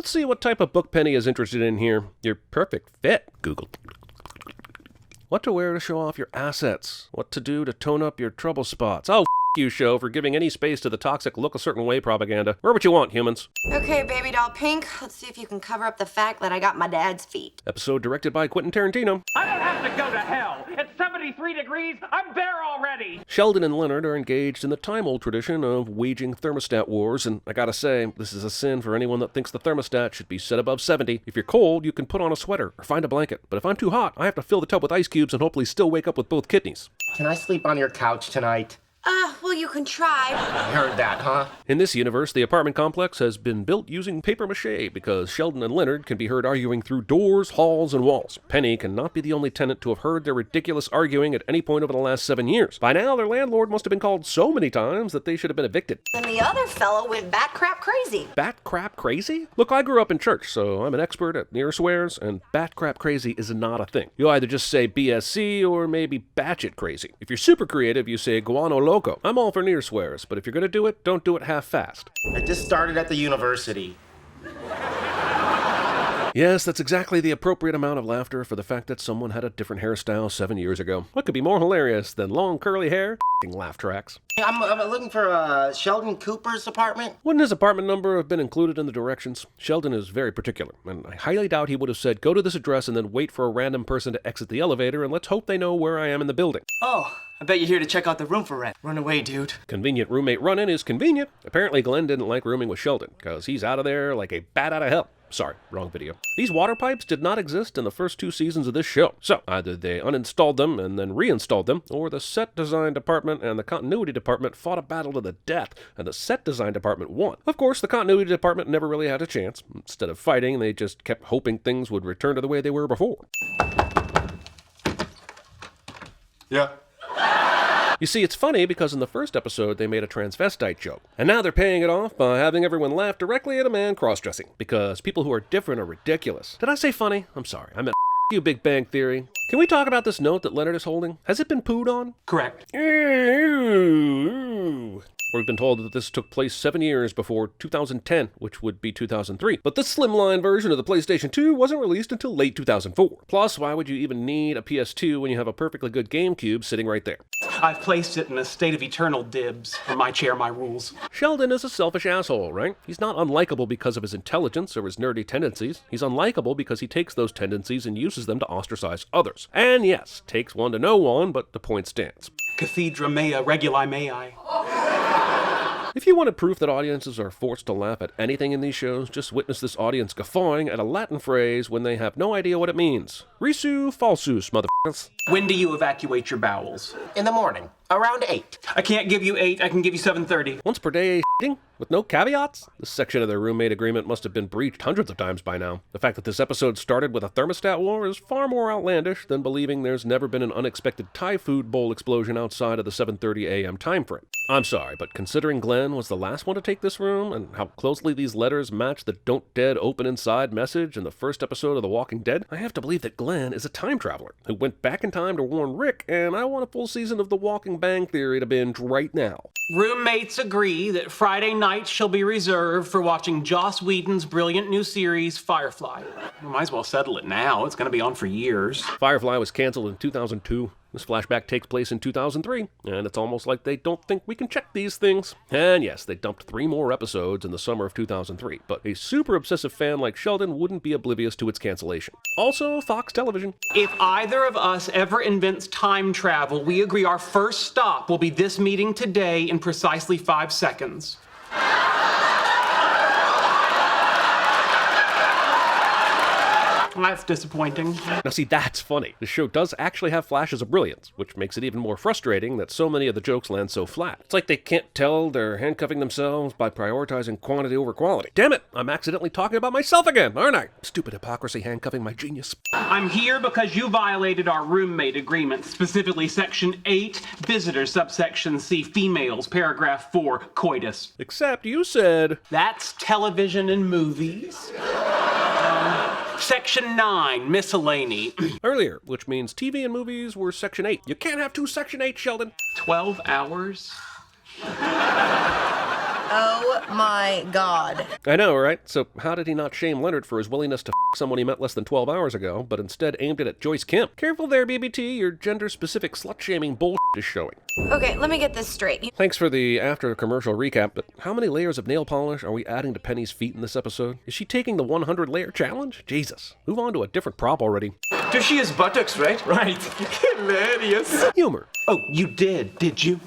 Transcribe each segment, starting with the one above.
Let's see what type of book Penny is interested in here. Your perfect fit, Google. What to wear to show off your assets. What to do to tone up your trouble spots. Oh, you, show, for giving any space to the toxic look a certain way propaganda. Wear what you want, humans. Okay, baby doll pink, let's see if you can cover up the fact that I got my dad's feet. Episode directed by Quentin Tarantino. I don't have to go to hell. It's 73 degrees. I'm there already. Sheldon and Leonard are engaged in the time-old tradition of waging thermostat wars, and I gotta say, this is a sin for anyone that thinks the thermostat should be set above 70. If you're cold, you can put on a sweater or find a blanket. But if I'm too hot, I have to fill the tub with ice cubes and hopefully still wake up with both kidneys. Can I sleep on your couch tonight? Well, you can try. I heard that, huh? In this universe, the apartment complex has been built using paper mache because Sheldon and Leonard can be heard arguing through doors, halls, and walls. Penny cannot be the only tenant to have heard their ridiculous arguing at any point over the last 7 years. By now, their landlord must have been called so many times that they should have been evicted. And the other fellow went bat crap crazy. Bat crap crazy? Look, I grew up in church, so I'm an expert at near swears, and bat crap crazy is not a thing. You either just say BSC or maybe batshit crazy. If you're super creative, you say guano loco. I'm all for near swears, but if you're gonna do it, don't do it half-fast. I just started at the university. Yes, that's exactly the appropriate amount of laughter for the fact that someone had a different hairstyle 7 years ago. What could be more hilarious than long curly hair laugh tracks? I'm looking for Sheldon Cooper's apartment. Wouldn't his apartment number have been included in the directions? Sheldon is very particular, and I highly doubt he would have said, go to this address and then wait for a random person to exit the elevator and let's hope they know where I am in the building. Oh, I bet you're here to check out the room for rent. Run away, dude. Convenient roommate run-in is convenient. Apparently Glenn didn't like rooming with Sheldon, because he's out of there like a bat out of hell. Sorry, wrong video. These water pipes did not exist in the first 2 seasons of this show. So, either they uninstalled them and then reinstalled them, or the set design department and the continuity department fought a battle to the death, and the set design department won. Of course, the continuity department never really had a chance. Instead of fighting, they just kept hoping things would return to the way they were before. Yeah. You see, it's funny because in the first episode they made a transvestite joke, and now they're paying it off by having everyone laugh directly at a man cross-dressing, because people who are different are ridiculous. Did I say funny? I'm sorry, I meant you, Big Bang Theory. Can we talk about this note that Leonard is holding? Has it been pooed on? Correct. We've been told that this took place 7 years before 2010, which would be 2003. But this slimline version of the PlayStation 2 wasn't released until late 2004. Plus, why would you even need a PS2 when you have a perfectly good GameCube sitting right there? I've placed it in a state of eternal dibs. For my chair, my rules. Sheldon is a selfish asshole, right? He's not unlikable because of his intelligence or his nerdy tendencies. He's unlikable because he takes those tendencies and uses them to ostracize others. And yes, takes one to know one, but the point stands. Cathedra mea reguli mei. If you wanted proof that audiences are forced to laugh at anything in these shows, just witness this audience guffawing at a Latin phrase when they have no idea what it means. Risu falsus, motherfuckers. When do you evacuate your bowels? In the morning, around 8. I can't give you 8, I can give you 7:30. Once per day with no caveats? This section of their roommate agreement must have been breached hundreds of times by now. The fact that this episode started with a thermostat war is far more outlandish than believing there's never been an unexpected Thai food bowl explosion outside of the 7:30 a.m. time frame. I'm sorry, but considering Glenn was the last one to take this room, and how closely these letters match the "Don't Dead Open Inside" message in the first episode of The Walking Dead, I have to believe that Glenn is a time traveler who went back in time to warn Rick, and I want a full season of The Walking Bang Theory to binge right now. Roommates agree that Friday nights shall be reserved for watching Joss Whedon's brilliant new series, Firefly. We might as well settle it now. It's going to be on for years. Firefly was canceled in 2002. This flashback takes place in 2003, and it's almost like they don't think we can check these things. And yes, they dumped 3 more episodes in the summer of 2003, but a super obsessive fan like Sheldon wouldn't be oblivious to its cancellation. Also, Fox Television. If either of us ever invents time travel, we agree our first stop will be this meeting today in precisely 5 seconds. That's disappointing. Now see, that's funny. The show does actually have flashes of brilliance, which makes it even more frustrating that so many of the jokes land so flat. It's like they can't tell they're handcuffing themselves by prioritizing quantity over quality. Damn it, I'm accidentally talking about myself again, aren't I? Stupid hypocrisy handcuffing my genius. I'm here because you violated our roommate agreement, specifically Section 8, Visitors, subsection C, Females, Paragraph 4, Coitus. Except you said... That's television and movies. Section 9, Miscellany. Earlier, which means TV and movies were Section 8. You can't have 2 Section 8, Sheldon. 12 hours? Oh my God. I know, right? So how did he not shame Leonard for his willingness to someone he met less than 12 hours ago, but instead aimed it at Joyce Kim? Careful there, BBT, your gender-specific slut-shaming bullshit is showing. Okay, let me get this straight. Thanks for the after-commercial recap, but how many layers of nail polish are we adding to Penny's feet in this episode? Is she taking the 100-layer challenge? Jesus. Move on to a different prop already. Does she has buttocks, right? Right. Hilarious. Humor. Oh, you did you?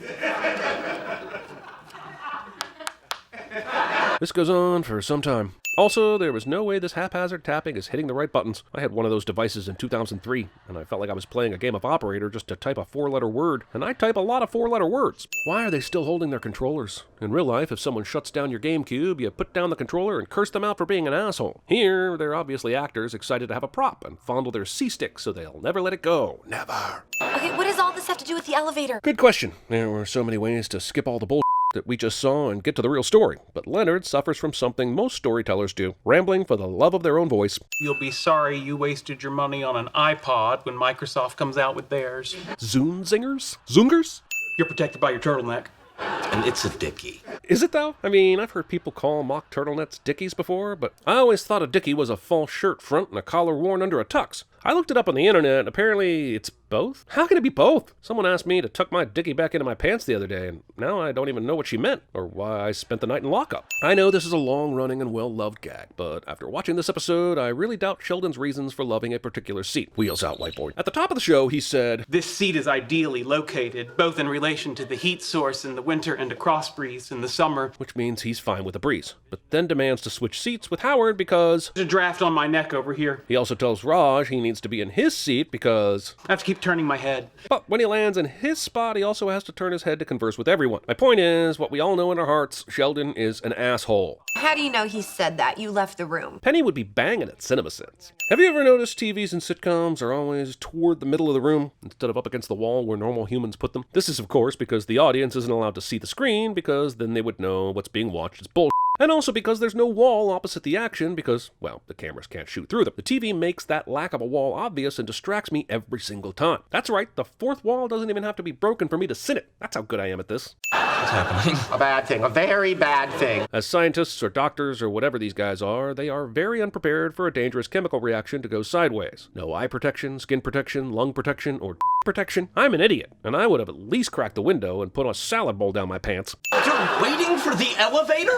This goes on for some time. Also, there was no way this haphazard tapping is hitting the right buttons. I had one of those devices in 2003, and I felt like I was playing a game of operator just to type a 4-letter word, and I type a lot of 4-letter words. Why are they still holding their controllers? In real life, if someone shuts down your GameCube, you put down the controller and curse them out for being an asshole. Here, they're obviously actors excited to have a prop and fondle their C-stick so they'll never let it go. Never. Okay, what does all this have to do with the elevator? Good question. There were so many ways to skip all the bullshit that we just saw and get to the real story, but Leonard suffers from something most storytellers do, rambling for the love of their own voice. You'll be sorry you wasted your money on an iPod when Microsoft comes out with theirs. Zoonzingers? Zoongers? You're protected by your turtleneck. And it's a dickie. Is it though? I mean, I've heard people call mock turtlenecks dickies before, but I always thought a dickie was a false shirt front and a collar worn under a tux. I looked it up on the internet, apparently it's both? How can it be both? Someone asked me to tuck my dickie back into my pants the other day, and now I don't even know what she meant, or why I spent the night in lockup. I know this is a long-running and well-loved gag, but after watching this episode, I really doubt Sheldon's reasons for loving a particular seat. Wheels out, whiteboard. At the top of the show, he said, This seat is ideally located, both in relation to the heat source in the winter and a cross breeze in the summer. which means he's fine with a breeze, but then demands to switch seats with Howard because There's a draft on my neck over here. he also tells Raj he needs to be in his seat because... I have to keep turning my head. But when he lands in his spot, he also has to turn his head to converse with everyone. My point is, what we all know in our hearts, Sheldon is an asshole. How do you know he said that? You left the room. Penny would be banging at TVSins. Have you ever noticed TVs and sitcoms are always toward the middle of the room instead of up against the wall where normal humans put them? This is, of course, because the audience isn't allowed to see the screen because then they would know what's being watched is bullshit. And also because there's no wall opposite the action because, well, the cameras can't shoot through them. The TV makes that lack of a wall obvious and distracts me every single time. That's right, the fourth wall doesn't even have to be broken for me to sit it. That's how good I am at this. What's happening? A bad thing, a very bad thing. As scientists or doctors or whatever these guys are, they are very unprepared for a dangerous chemical reaction to go sideways. No eye protection, skin protection, lung protection, or protection. I'm an idiot, and I would have at least cracked the window and put a salad bowl down my pants. You're waiting for the elevator?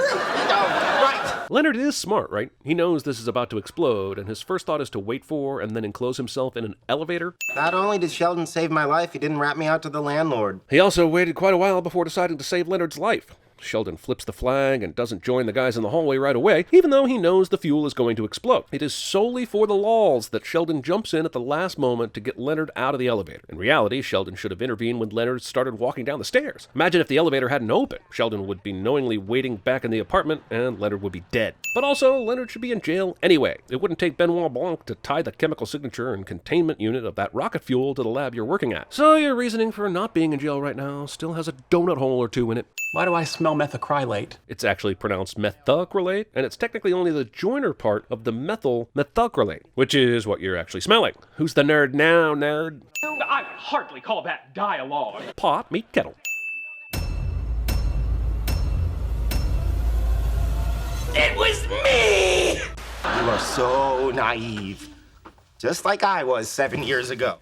Oh, right. Leonard is smart, right? He knows this is about to explode, and his first thought is to wait for and then enclose himself in an elevator. Not only did Sheldon save my life, he didn't rat me out to the landlord. He also waited quite a while before deciding to save Leonard's life. Sheldon flips the flag and doesn't join the guys in the hallway right away, even though he knows the fuel is going to explode. It is solely for the lulz that Sheldon jumps in at the last moment to get Leonard out of the elevator. In reality, Sheldon should have intervened when Leonard started walking down the stairs. Imagine if the elevator hadn't opened. Sheldon would be knowingly waiting back in the apartment, and Leonard would be dead. But also, Leonard should be in jail anyway. It wouldn't take Benoit Blanc to tie the chemical signature and containment unit of that rocket fuel to the lab you're working at. So your reasoning for not being in jail right now still has a donut hole or two in it. Why do I smell methacrylate? It's actually pronounced methacrylate, and it's technically only the joiner part of the methyl methacrylate, which is what you're actually smelling. Who's the nerd now, nerd? I hardly call that dialogue. Pot meet kettle. It was me! You are so naive. Just like I was 7 years ago.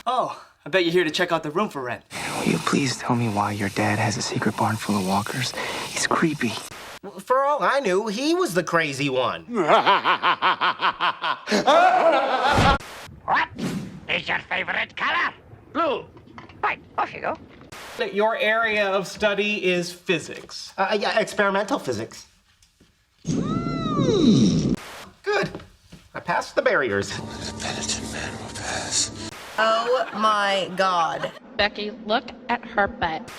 Oh, I bet you're here to check out the room for rent. Will you please tell me why your dad has a secret barn full of walkers? He's creepy. For all I knew, he was the crazy one. What is your favorite color? Blue. Right, off you go. Your area of study is physics. Yeah, experimental physics. Good. I passed the barriers. Penitent man will pass. Oh my God. Becky, look at her butt.